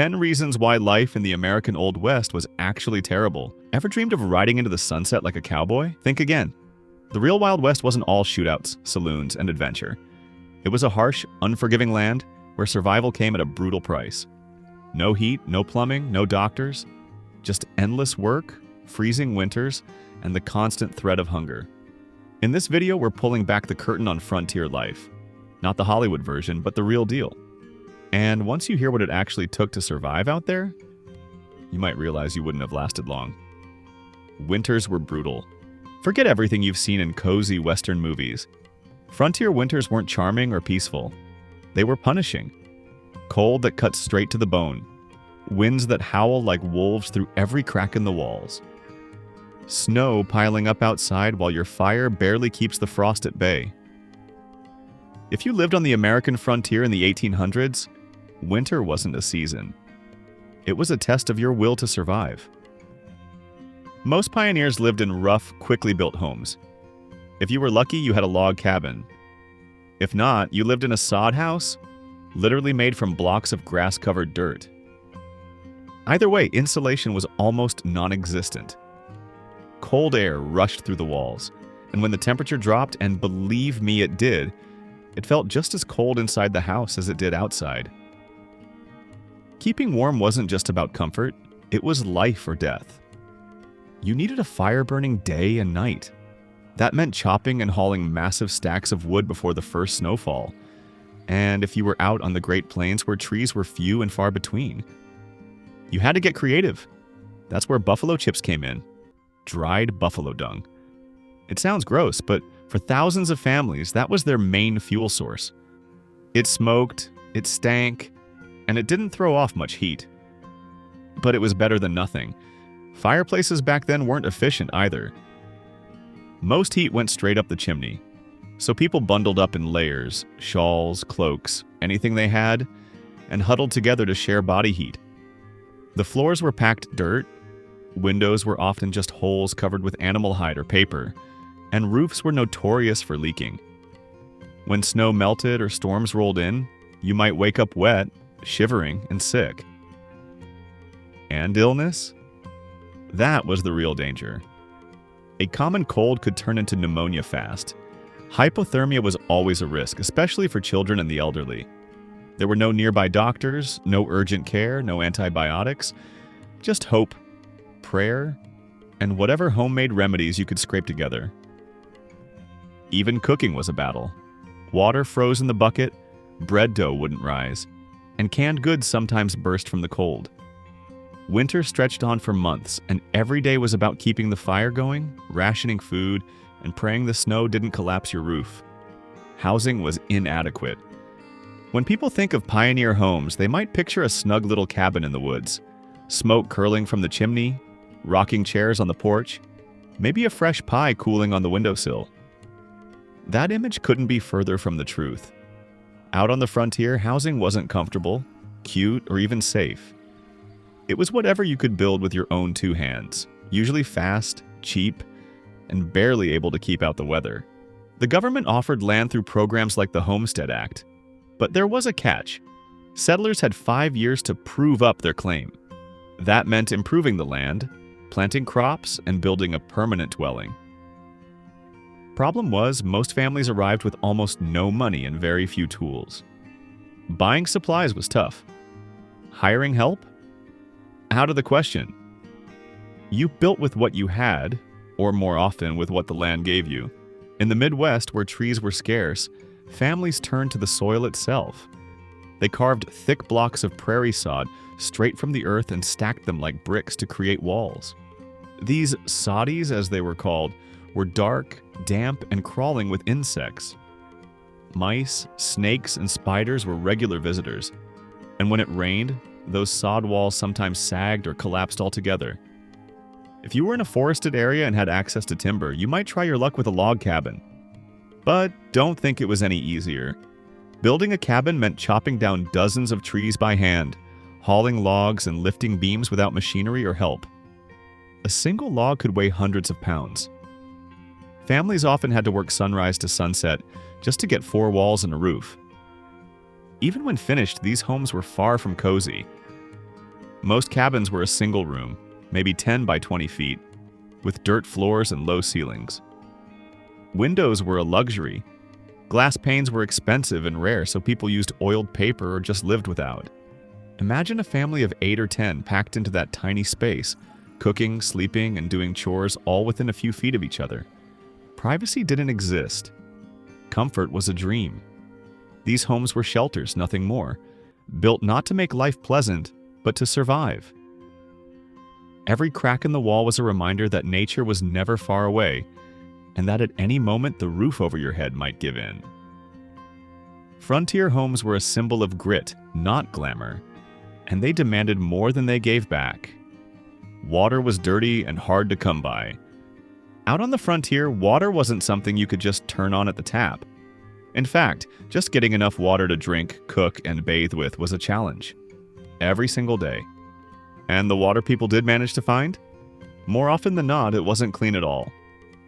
10 reasons why life in the American Old West was actually terrible. Ever dreamed of riding into the sunset like a cowboy? Think again. The real Wild West wasn't all shootouts, saloons, and adventure. It was a harsh, unforgiving land where survival came at a brutal price. No heat, no plumbing, no doctors. Just endless work, freezing winters, and the constant threat of hunger. In this video, we're pulling back the curtain on frontier life. Not the Hollywood version, but the real deal. And once you hear what it actually took to survive out there, you might realize you wouldn't have lasted long. Winters were brutal. Forget everything you've seen in cozy Western movies. Frontier winters weren't charming or peaceful. They were punishing. Cold that cuts straight to the bone. Winds that howl like wolves through every crack in the walls. Snow piling up outside while your fire barely keeps the frost at bay. If you lived on the American frontier in the 1800s, winter wasn't a season. It was a test of your will to survive. Most pioneers lived in rough, quickly built homes. If you were lucky, you had a log cabin. If not, you lived in a sod house, literally made from blocks of grass-covered dirt. Either way, insulation was almost non-existent. Cold air rushed through the walls, and when the temperature dropped, and believe me it did, it felt just as cold inside the house as it did outside. Keeping warm wasn't just about comfort, it was life or death. You needed a fire burning day and night. That meant chopping and hauling massive stacks of wood before the first snowfall. And if you were out on the Great Plains where trees were few and far between, you had to get creative. That's where buffalo chips came in. Dried buffalo dung. It sounds gross, but for thousands of families, that was their main fuel source. It smoked, it stank, and it didn't throw off much heat. But it was better than nothing. Fireplaces back then weren't efficient either. Most heat went straight up the chimney, so people bundled up in layers, shawls, cloaks, anything they had, and huddled together to share body heat. The floors were packed dirt, windows were often just holes covered with animal hide or paper, and roofs were notorious for leaking. When snow melted or storms rolled in, you might wake up wet, shivering, and sick. And illness? That was the real danger. A common cold could turn into pneumonia fast. Hypothermia was always a risk, especially for children and the elderly. There were no nearby doctors, no urgent care, no antibiotics, just hope, prayer, and whatever homemade remedies you could scrape together. Even cooking was a battle. Water froze in the bucket, bread dough wouldn't rise, and canned goods sometimes burst from the cold. Winter stretched on for months, and every day was about keeping the fire going, rationing food, and praying the snow didn't collapse your roof. Housing was inadequate. When people think of pioneer homes, they might picture a snug little cabin in the woods, smoke curling from the chimney, rocking chairs on the porch, maybe a fresh pie cooling on the windowsill. That image couldn't be further from the truth. Out on the frontier, housing wasn't comfortable, cute, or even safe. It was whatever you could build with your own two hands, usually fast, cheap, and barely able to keep out the weather. The government offered land through programs like the Homestead Act, but there was a catch. Settlers had 5 years to prove up their claim. That meant improving the land, planting crops, and building a permanent dwelling. Problem was, most families arrived with almost no money and very few tools. Buying supplies was tough. Hiring help? Out of the question. You built with what you had, or more often with what the land gave you. In the Midwest, where trees were scarce, families turned to the soil itself. They carved thick blocks of prairie sod straight from the earth and stacked them like bricks to create walls. These soddies, as they were called, were dark, damp, and crawling with insects. Mice, snakes, and spiders were regular visitors, and when it rained, those sod walls sometimes sagged or collapsed altogether. If you were in a forested area and had access to timber, you might try your luck with a log cabin. But don't think it was any easier. Building a cabin meant chopping down dozens of trees by hand, hauling logs and lifting beams without machinery or help. A single log could weigh hundreds of pounds. Families often had to work sunrise to sunset just to get 4 walls and a roof. Even when finished, these homes were far from cozy. Most cabins were a single room, maybe 10 by 20 feet, with dirt floors and low ceilings. Windows were a luxury. Glass panes were expensive and rare, so people used oiled paper or just lived without. Imagine a family of 8 or 10 packed into that tiny space, cooking, sleeping, and doing chores all within a few feet of each other. Privacy didn't exist. Comfort was a dream. These homes were shelters, nothing more, built not to make life pleasant, but to survive. Every crack in the wall was a reminder that nature was never far away, and that at any moment the roof over your head might give in. Frontier homes were a symbol of grit, not glamour, and they demanded more than they gave back. Water was dirty and hard to come by. Out on the frontier, water wasn't something you could just turn on at the tap. In fact, just getting enough water to drink, cook, and bathe with was a challenge. Every single day. And the water people did manage to find? More often than not, it wasn't clean at all.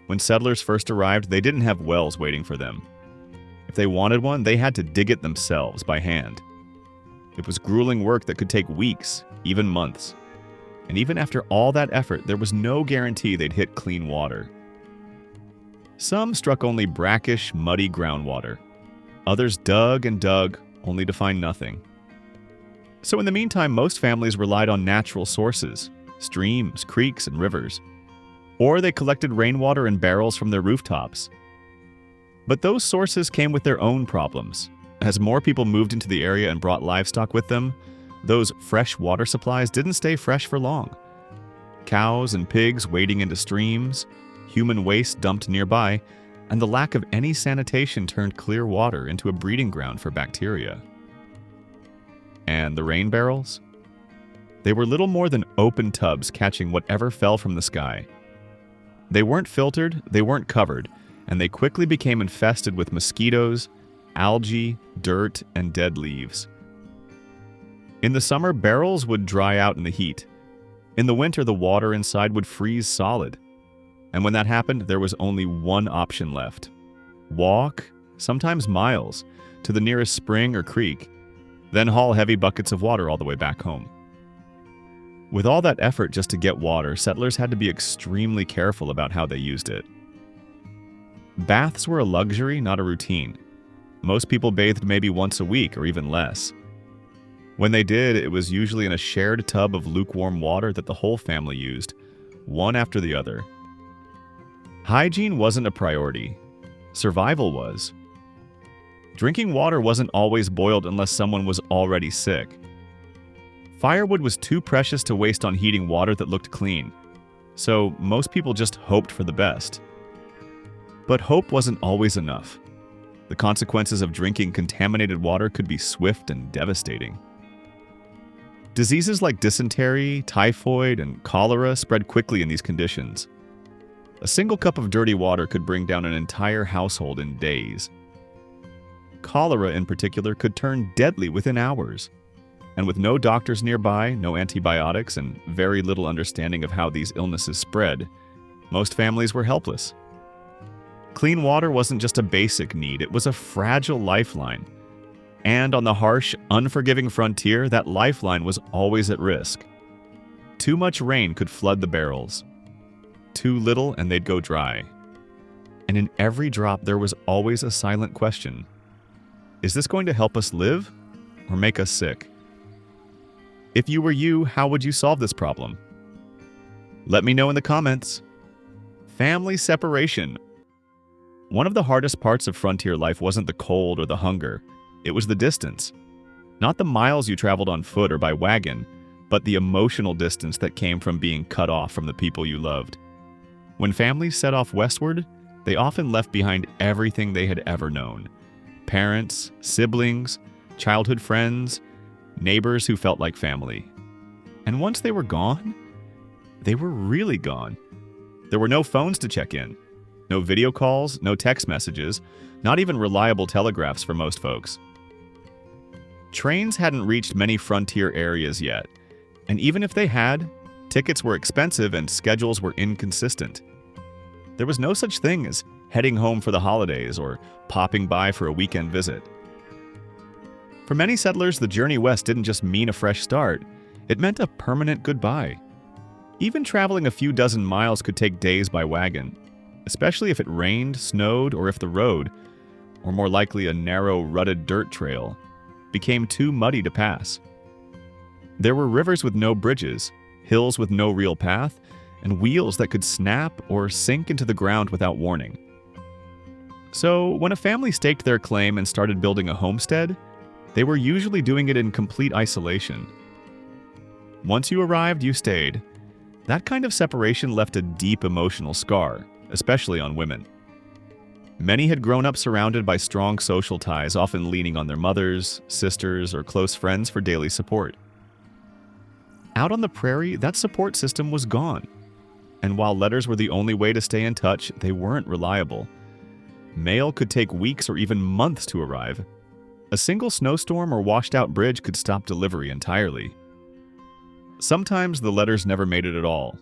When settlers first arrived, they didn't have wells waiting for them. If they wanted one, they had to dig it themselves by hand. It was grueling work that could take weeks, even months. And even after all that effort, there was no guarantee they'd hit clean water. Some struck only brackish, muddy groundwater. Others dug and dug, only to find nothing. So in the meantime, most families relied on natural sources, streams, creeks, and rivers. Or they collected rainwater in barrels from their rooftops. But those sources came with their own problems. As more people moved into the area and brought livestock with them, those fresh water supplies didn't stay fresh for long. Cows and pigs wading into streams, human waste dumped nearby, and the lack of any sanitation turned clear water into a breeding ground for bacteria. And the rain barrels? They were little more than open tubs catching whatever fell from the sky. They weren't filtered, they weren't covered, and they quickly became infested with mosquitoes, algae, dirt, and dead leaves. In the summer, barrels would dry out in the heat. In the winter, the water inside would freeze solid. And when that happened, there was only one option left. Walk, sometimes miles, to the nearest spring or creek, then haul heavy buckets of water all the way back home. With all that effort just to get water, settlers had to be extremely careful about how they used it. Baths were a luxury, not a routine. Most people bathed maybe once a week or even less. When they did, it was usually in a shared tub of lukewarm water that the whole family used, one after the other. Hygiene wasn't a priority. Survival was. Drinking water wasn't always boiled unless someone was already sick. Firewood was too precious to waste on heating water that looked clean, so most people just hoped for the best. But hope wasn't always enough. The consequences of drinking contaminated water could be swift and devastating. Diseases like dysentery, typhoid, and cholera spread quickly in these conditions. A single cup of dirty water could bring down an entire household in days. Cholera, in particular, could turn deadly within hours. And with no doctors nearby, no antibiotics, and very little understanding of how these illnesses spread, most families were helpless. Clean water wasn't just a basic need, it was a fragile lifeline. And on the harsh, unforgiving frontier, that lifeline was always at risk. Too much rain could flood the barrels. Too little and they'd go dry. And in every drop there was always a silent question. Is this going to help us live or make us sick? If you were you, how would you solve this problem? Let me know in the comments. Family separation. One of the hardest parts of frontier life wasn't the cold or the hunger. It was the distance. Not the miles you traveled on foot or by wagon, but the emotional distance that came from being cut off from the people you loved. When families set off westward, they often left behind everything they had ever known. Parents, siblings, childhood friends, neighbors who felt like family. And once they were gone, they were really gone. There were no phones to check in, no video calls, no text messages, not even reliable telegraphs for most folks. Trains hadn't reached many frontier areas yet, and even if they had, tickets were expensive and schedules were inconsistent. There was no such thing as heading home for the holidays or popping by for a weekend visit. For many settlers, the journey west didn't just mean a fresh start. it meant a permanent goodbye. Even traveling a few dozen miles could take days by wagon, especially if it rained, snowed, or if the road, or more likely a narrow, rutted dirt trail, became too muddy to pass. There were rivers with no bridges, hills with no real path, and wheels that could snap or sink into the ground without warning. So, when a family staked their claim and started building a homestead, they were usually doing it in complete isolation. Once you arrived, you stayed. That kind of separation left a deep emotional scar, especially on women. Many had grown up surrounded by strong social ties, often leaning on their mothers, sisters, or close friends for daily support. Out on the prairie, that support system was gone. And while letters were the only way to stay in touch, they weren't reliable. Mail could take weeks or even months to arrive. A single snowstorm or washed-out bridge could stop delivery entirely. Sometimes the letters never made it at all.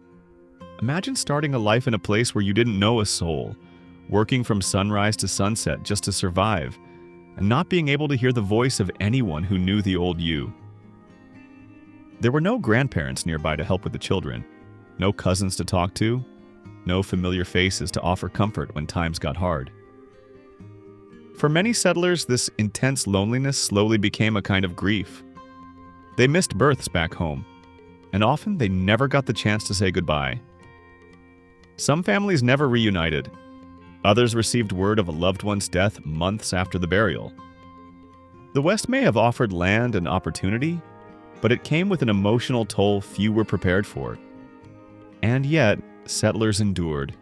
Imagine starting a life in a place where you didn't know a soul, working from sunrise to sunset just to survive, and not being able to hear the voice of anyone who knew the old you. There were no grandparents nearby to help with the children, no cousins to talk to, no familiar faces to offer comfort when times got hard. For many settlers, this intense loneliness slowly became a kind of grief. They missed births back home, and often they never got the chance to say goodbye. Some families never reunited. Others received word of a loved one's death months after the burial. The West may have offered land and opportunity, but it came with an emotional toll few were prepared for. And yet, settlers endured.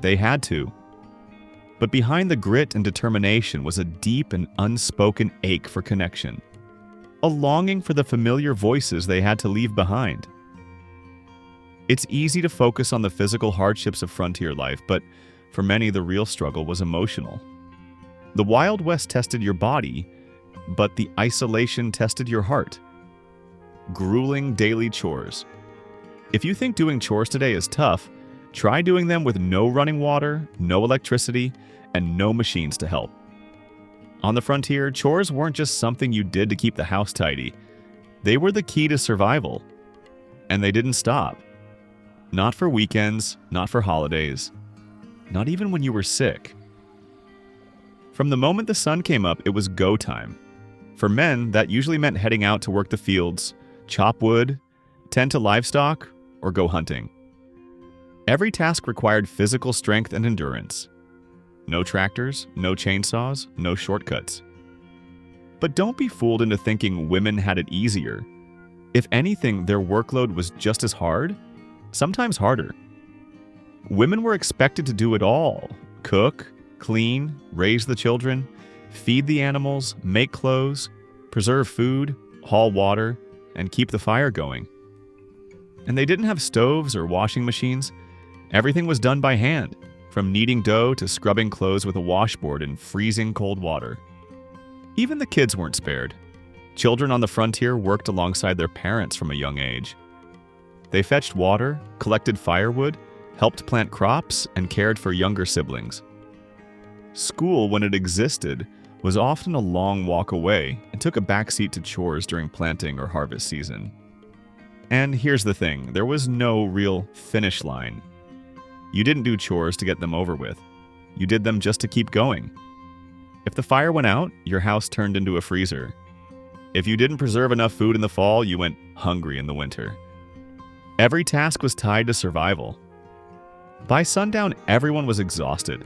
They had to. But behind the grit and determination was a deep and unspoken ache for connection, a longing for the familiar voices they had to leave behind. It's easy to focus on the physical hardships of frontier life, but for many the real struggle was emotional. The Wild West tested your body, but the isolation tested your heart. Grueling daily chores. If you think doing chores today is tough, try doing them with no running water, no electricity, and no machines to help. On the frontier, chores weren't just something you did to keep the house tidy. They were the key to survival. And they didn't stop. Not for weekends, not for holidays, not even when you were sick. From the moment the sun came up, it was go time. For men, that usually meant heading out to work the fields, chop wood, tend to livestock, or go hunting. Every task required physical strength and endurance. No tractors, no chainsaws, no shortcuts. But don't be fooled into thinking women had it easier. If anything, their workload was just as hard, sometimes harder. Women were expected to do it all: cook, clean, raise the children, feed the animals, make clothes, preserve food, haul water, and keep the fire going. And they didn't have stoves or washing machines. Everything was done by hand, from kneading dough to scrubbing clothes with a washboard in freezing cold water. Even the kids weren't spared. Children on the frontier worked alongside their parents from a young age. They fetched water, collected firewood, helped plant crops, and cared for younger siblings. School, when it existed, was often a long walk away and took a backseat to chores during planting or harvest season. And here's the thing, there was no real finish line. You didn't do chores to get them over with. You did them just to keep going. If the fire went out, your house turned into a freezer. If you didn't preserve enough food in the fall, you went hungry in the winter. Every task was tied to survival. By sundown, everyone was exhausted.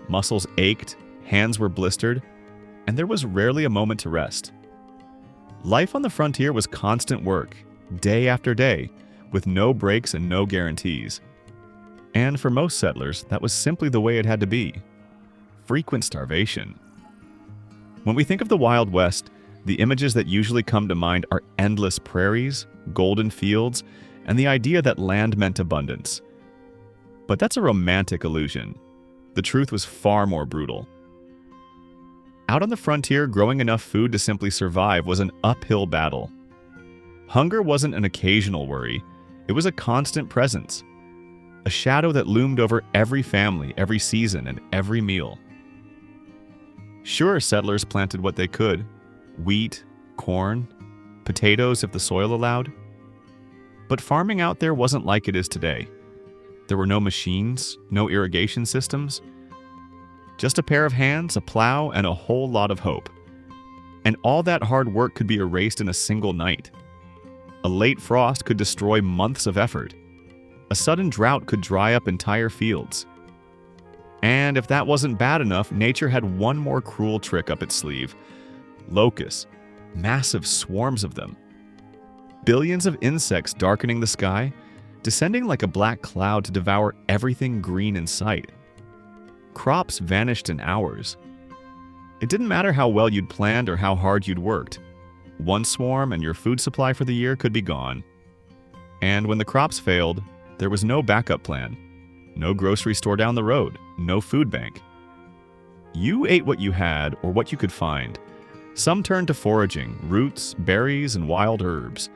Muscles ached, hands were blistered, and there was rarely a moment to rest. Life on the frontier was constant work, day after day, with no breaks and no guarantees. And for most settlers, that was simply the way it had to be. Frequent starvation. When we think of the Wild West, the images that usually come to mind are endless prairies, golden fields, and the idea that land meant abundance. But that's a romantic illusion. The truth was far more brutal. Out on the frontier, growing enough food to simply survive was an uphill battle. Hunger wasn't an occasional worry, it was a constant presence. A shadow that loomed over every family, every season, and every meal. Sure, settlers planted what they could: wheat, corn, potatoes if the soil allowed, But farming out there wasn't like it is today. There were no machines, no irrigation systems, just a pair of hands, a plow, and a whole lot of hope. And all that hard work could be erased in a single night. A late frost could destroy months of effort. A sudden drought could dry up entire fields. And if that wasn't bad enough, nature had one more cruel trick up its sleeve. Locusts, massive swarms of them. Billions of insects darkening the sky, descending like a black cloud to devour everything green in sight. Crops vanished in hours. It didn't matter how well you'd planned or how hard you'd worked. One swarm and your food supply for the year could be gone. And when the crops failed, there was no backup plan. No grocery store down the road, no food bank. You ate what you had or what you could find. Some turned to foraging, roots, berries, and wild herbs.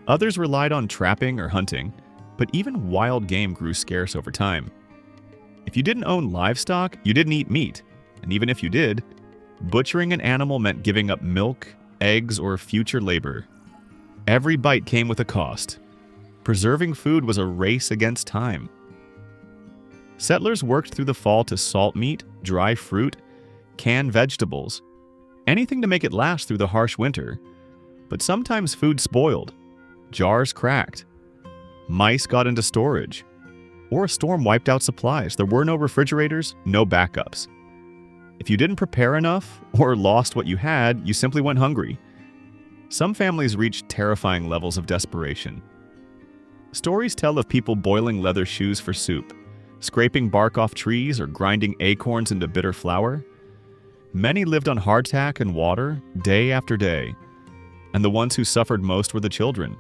Others relied on trapping or hunting, but even wild game grew scarce over time. If you didn't own livestock, you didn't eat meat. And even if you did, butchering an animal meant giving up milk, eggs, or future labor. Every bite came with a cost. Preserving food was a race against time. Settlers worked through the fall to salt meat, dry fruit, can vegetables, anything to make it last through the harsh winter. But sometimes food spoiled, jars cracked, mice got into storage, or a storm wiped out supplies. There were no refrigerators, no backups. If you didn't prepare enough or lost what you had, you simply went hungry. Some families reached terrifying levels of desperation. Stories tell of people boiling leather shoes for soup, scraping bark off trees, or grinding acorns into bitter flour. Many lived on hardtack and water day after day, and the ones who suffered most were the children.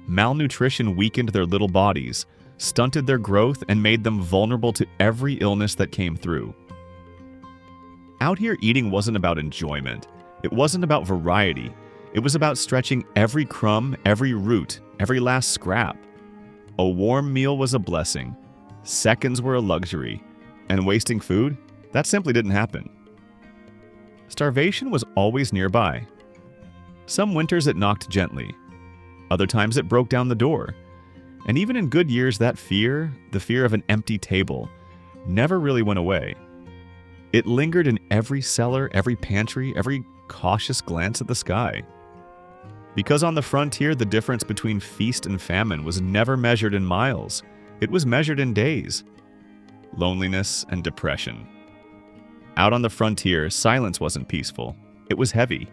Malnutrition weakened their little bodies, stunted their growth, and made them vulnerable to every illness that came through. Out here, eating wasn't about enjoyment. It wasn't about variety. It was about stretching every crumb, every root, every last scrap. A warm meal was a blessing. Seconds were a luxury. And wasting food? That simply didn't happen. Starvation was always nearby. Some winters it knocked gently. Other times it broke down the door. And even in good years, that fear, the fear of an empty table, never really went away. It lingered in every cellar, every pantry, every cautious glance at the sky. Because on the frontier, the difference between feast and famine was never measured in miles. It was measured in days. Loneliness and depression. Out on the frontier, silence wasn't peaceful. It was heavy.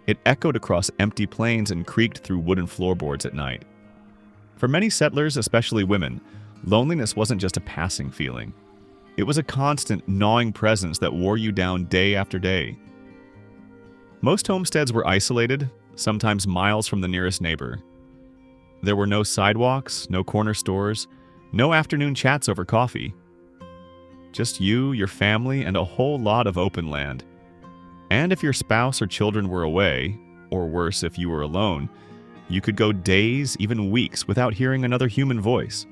It echoed across empty plains and creaked through wooden floorboards at night. For many settlers, especially women, loneliness wasn't just a passing feeling. It was a constant, gnawing presence that wore you down day after day. Most homesteads were isolated, sometimes miles from the nearest neighbor. There were no sidewalks, no corner stores, no afternoon chats over coffee. Just you, your family, and a whole lot of open land. And if your spouse or children were away, or worse, if you were alone, you could go days, even weeks, without hearing another human voice.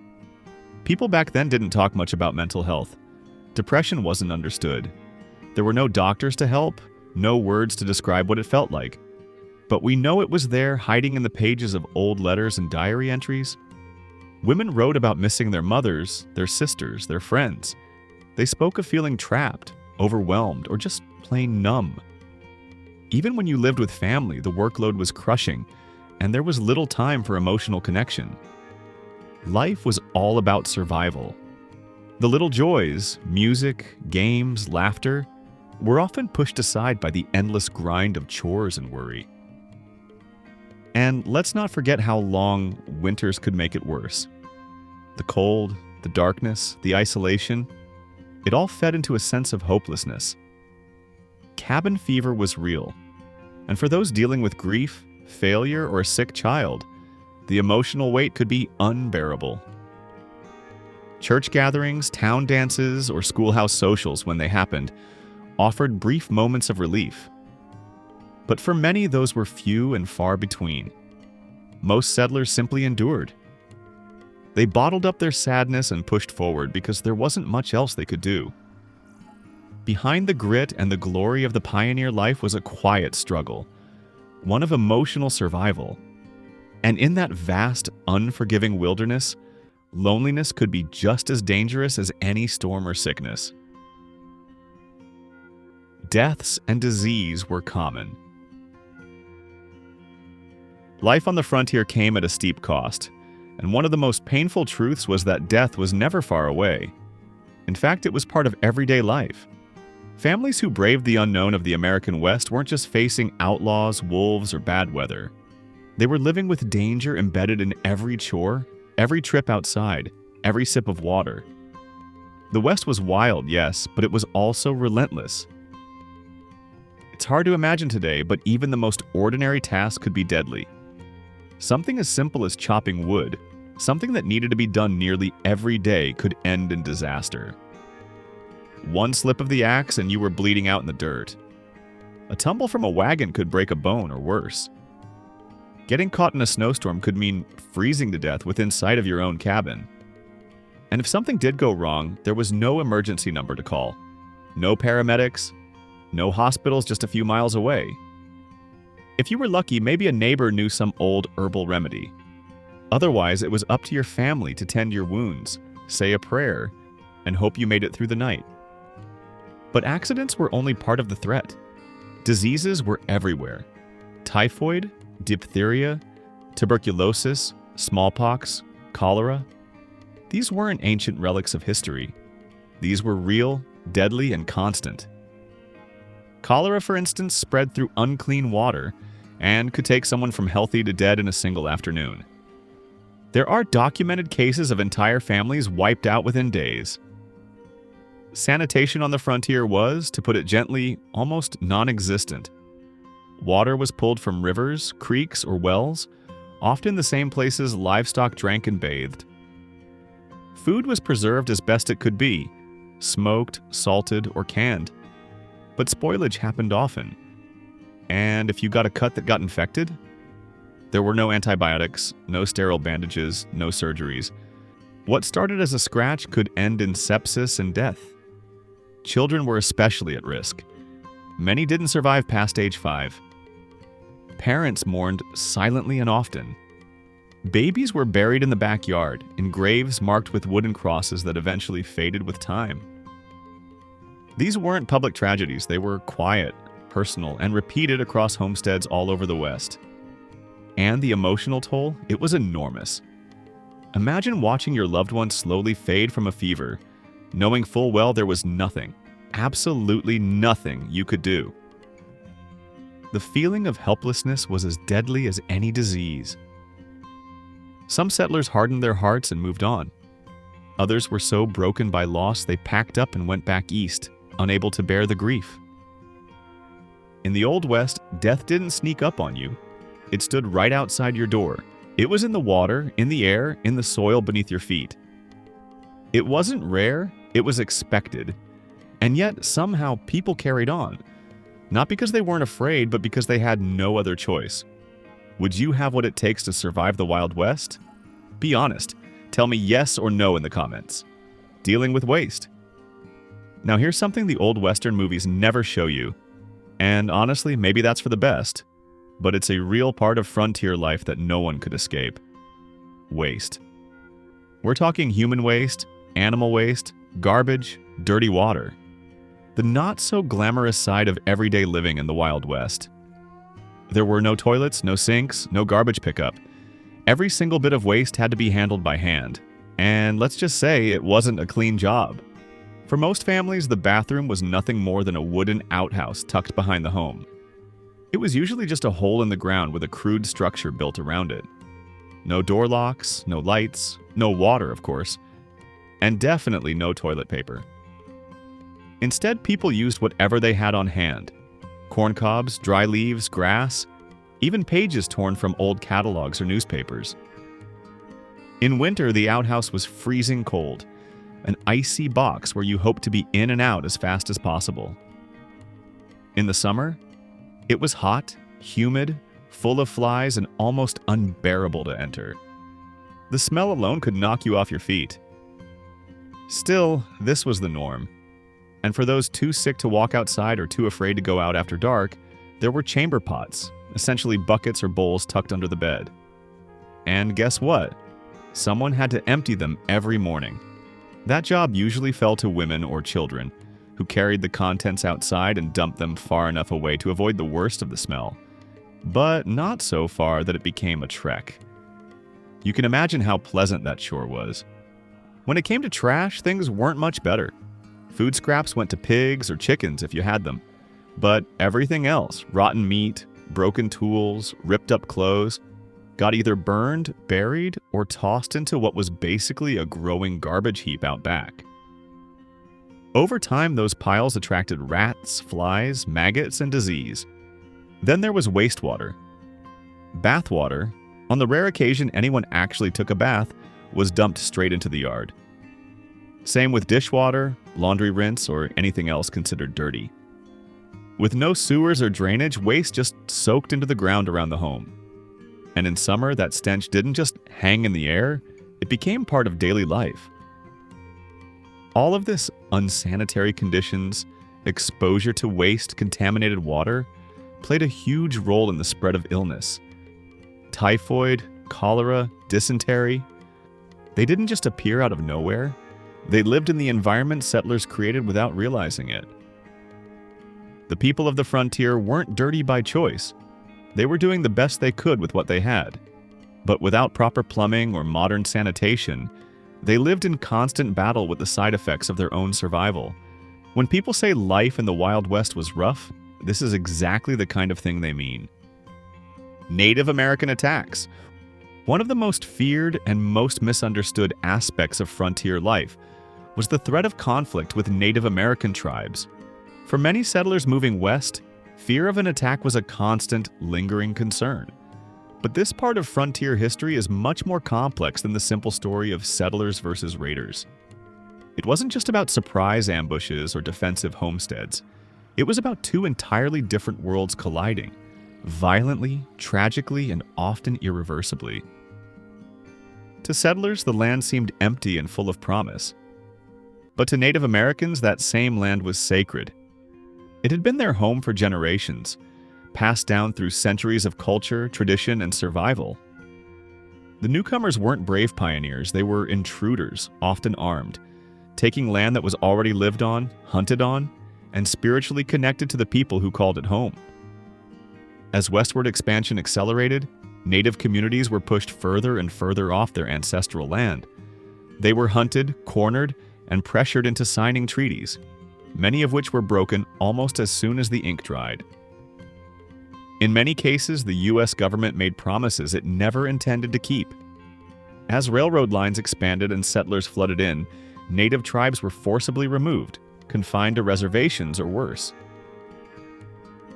People back then didn't talk much about mental health. Depression wasn't understood. There were no doctors to help, no words to describe what it felt like. But we know it was there, hiding in the pages of old letters and diary entries. Women wrote about missing their mothers, their sisters, their friends. They spoke of feeling trapped, overwhelmed, or just plain numb. Even when you lived with family, the workload was crushing, and there was little time for emotional connection. Life was all about survival. The little joys, music, games, laughter, were often pushed aside by the endless grind of chores and worry. And let's not forget how long winters could make it worse. The cold, the darkness, the isolation, it all fed into a sense of hopelessness. Cabin fever was real, and for those dealing with grief, failure, or a sick child, the emotional weight could be unbearable. Church gatherings, town dances, or schoolhouse socials, when they happened, offered brief moments of relief. But for many, those were few and far between. Most settlers simply endured. They bottled up their sadness and pushed forward because there wasn't much else they could do. Behind the grit and the glory of the pioneer life was a quiet struggle, one of emotional survival. And in that vast, unforgiving wilderness, loneliness could be just as dangerous as any storm or sickness. Deaths and disease were common. Life on the frontier came at a steep cost, and one of the most painful truths was that death was never far away. In fact, it was part of everyday life. Families who braved the unknown of the American West weren't just facing outlaws, wolves, or bad weather. They were living with danger embedded in every chore, every trip outside, every sip of water. The West was wild, yes, but it was also relentless. It's hard to imagine today, but even the most ordinary task could be deadly. Something as simple as chopping wood, something that needed to be done nearly every day, could end in disaster. One slip of the axe and you were bleeding out in the dirt. A tumble from a wagon could break a bone or worse. Getting caught in a snowstorm could mean freezing to death within sight of your own cabin. And if something did go wrong, there was no emergency number to call. No paramedics, no hospitals just a few miles away. If you were lucky, maybe a neighbor knew some old herbal remedy. Otherwise, it was up to your family to tend your wounds, say a prayer, and hope you made it through the night. But accidents were only part of the threat. Diseases were everywhere. Typhoid, diphtheria, tuberculosis, smallpox, cholera. These weren't ancient relics of history. These were real, deadly, and constant. Cholera, for instance, spread through unclean water and could take someone from healthy to dead in a single afternoon. There are documented cases of entire families wiped out within days. Sanitation on the frontier was, to put it gently, almost non-existent. Water was pulled from rivers, creeks, or wells, often the same places livestock drank and bathed. Food was preserved as best it could be, smoked, salted, or canned. But spoilage happened often. And if you got a cut that got infected, there were no antibiotics, no sterile bandages, no surgeries. What started as a scratch could end in sepsis and death. Children were especially at risk. Many didn't survive past age 5. Parents mourned silently and often. Babies were buried in the backyard, in graves marked with wooden crosses that eventually faded with time. These weren't public tragedies, they were quiet, personal, and repeated across homesteads all over the West. And the emotional toll, it was enormous. Imagine watching your loved one slowly fade from a fever, knowing full well there was nothing, absolutely nothing you could do. The feeling of helplessness was as deadly as any disease. Some settlers hardened their hearts and moved on. Others were so broken by loss they packed up and went back east, unable to bear the grief. In the Old West, death didn't sneak up on you. It stood right outside your door. It was in the water, in the air, in the soil beneath your feet. It wasn't rare, it was expected. And yet, somehow, people carried on. Not because they weren't afraid, but because they had no other choice. Would you have what it takes to survive the Wild West? Be honest. Tell me yes or no in the comments. Dealing with waste. Now here's something the old Western movies never show you. And honestly, maybe that's for the best. But it's a real part of frontier life that no one could escape. Waste. We're talking human waste, animal waste, garbage, dirty water. The not-so-glamorous side of everyday living in the Wild West. There were no toilets, no sinks, no garbage pickup. Every single bit of waste had to be handled by hand. And let's just say it wasn't a clean job. For most families, the bathroom was nothing more than a wooden outhouse tucked behind the home. It was usually just a hole in the ground with a crude structure built around it. No door locks, no lights, no water, of course, and definitely no toilet paper. Instead, people used whatever they had on hand. Corn cobs, dry leaves, grass, even pages torn from old catalogs or newspapers. In winter, the outhouse was freezing cold, an icy box where you hoped to be in and out as fast as possible. In the summer, it was hot, humid, full of flies, and almost unbearable to enter. The smell alone could knock you off your feet. Still, this was the norm. And for those too sick to walk outside or too afraid to go out after dark, there were chamber pots, essentially buckets or bowls tucked under the bed. And guess what? Someone had to empty them every morning. That job usually fell to women or children, who carried the contents outside and dumped them far enough away to avoid the worst of the smell, but not so far that it became a trek. You can imagine how pleasant that chore was. When it came to trash, things weren't much better. Food scraps went to pigs or chickens if you had them, but everything else, rotten meat, broken tools, ripped up clothes, got either burned, buried, or tossed into what was basically a growing garbage heap out back. Over time, those piles attracted rats, flies, maggots, and disease. Then there was wastewater. Bathwater, on the rare occasion anyone actually took a bath, was dumped straight into the yard. Same with dishwater, laundry rinse, or anything else considered dirty. With no sewers or drainage, waste just soaked into the ground around the home. And in summer, that stench didn't just hang in the air, it became part of daily life. All of this unsanitary conditions, exposure to waste, contaminated water, played a huge role in the spread of illness. Typhoid, cholera, dysentery, they didn't just appear out of nowhere. They lived in the environment settlers created without realizing it. The people of the frontier weren't dirty by choice. They were doing the best they could with what they had. But without proper plumbing or modern sanitation, they lived in constant battle with the side effects of their own survival. When people say life in the Wild West was rough, this is exactly the kind of thing they mean. Native American attacks. One of the most feared and most misunderstood aspects of frontier life was the threat of conflict with Native American tribes. For many settlers moving west, fear of an attack was a constant, lingering concern. But this part of frontier history is much more complex than the simple story of settlers versus raiders. It wasn't just about surprise ambushes or defensive homesteads. It was about two entirely different worlds colliding, violently, tragically, and often irreversibly. To settlers, the land seemed empty and full of promise. But to Native Americans, that same land was sacred. It had been their home for generations, passed down through centuries of culture, tradition, and survival. The newcomers weren't brave pioneers, they were intruders, often armed, taking land that was already lived on, hunted on, and spiritually connected to the people who called it home. As westward expansion accelerated, native communities were pushed further and further off their ancestral land. They were hunted, cornered, and pressured into signing treaties, many of which were broken almost as soon as the ink dried. In many cases, the U.S. government made promises it never intended to keep. As railroad lines expanded and settlers flooded in, native tribes were forcibly removed, confined to reservations or worse.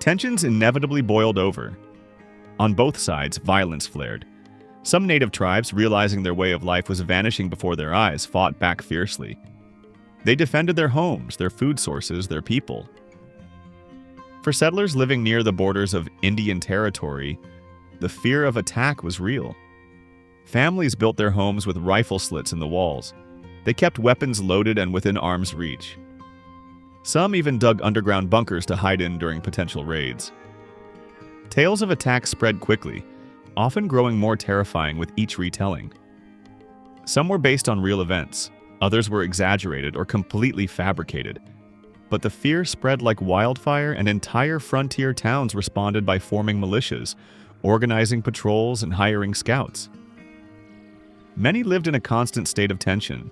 Tensions inevitably boiled over. On both sides, violence flared. Some native tribes, realizing their way of life was vanishing before their eyes, fought back fiercely. They defended their homes, their food sources, their people. For settlers living near the borders of Indian Territory, the fear of attack was real. Families built their homes with rifle slits in the walls. They kept weapons loaded and within arm's reach. Some even dug underground bunkers to hide in during potential raids. Tales of attacks spread quickly, often growing more terrifying with each retelling. Some were based on real events, others were exaggerated or completely fabricated. But the fear spread like wildfire, and entire frontier towns responded by forming militias, organizing patrols, and hiring scouts. Many lived in a constant state of tension.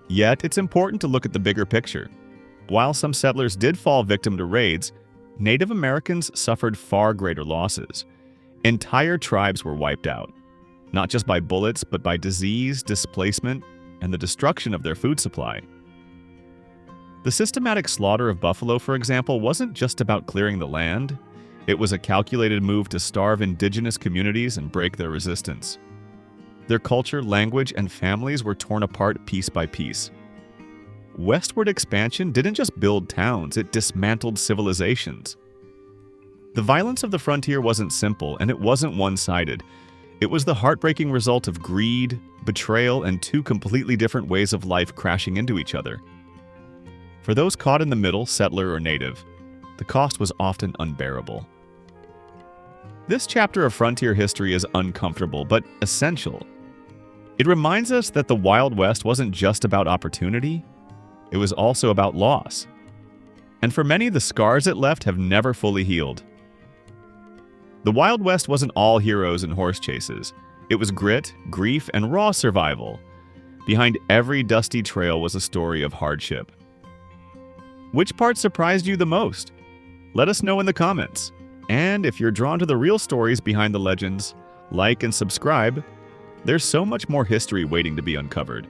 Yet, it's important to look at the bigger picture. While some settlers did fall victim to raids, Native Americans suffered far greater losses. Entire tribes were wiped out, not just by bullets, but by disease, displacement, and the destruction of their food supply. The systematic slaughter of buffalo, for example, wasn't just about clearing the land. It was a calculated move to starve indigenous communities and break their resistance. Their culture, language, and families were torn apart piece by piece. Westward expansion didn't just build towns, it dismantled civilizations. The violence of the frontier wasn't simple, and it wasn't one-sided. It was the heartbreaking result of greed, betrayal, and two completely different ways of life crashing into each other. For those caught in the middle, settler or native, the cost was often unbearable. This chapter of frontier history is uncomfortable, but essential. It reminds us that the Wild West wasn't just about opportunity, it was also about loss. And for many, the scars it left have never fully healed. The Wild West wasn't all heroes and horse chases. It was grit, grief, and raw survival. Behind every dusty trail was a story of hardship. Which part surprised you the most? Let us know in the comments. And if you're drawn to the real stories behind the legends, like and subscribe. There's so much more history waiting to be uncovered.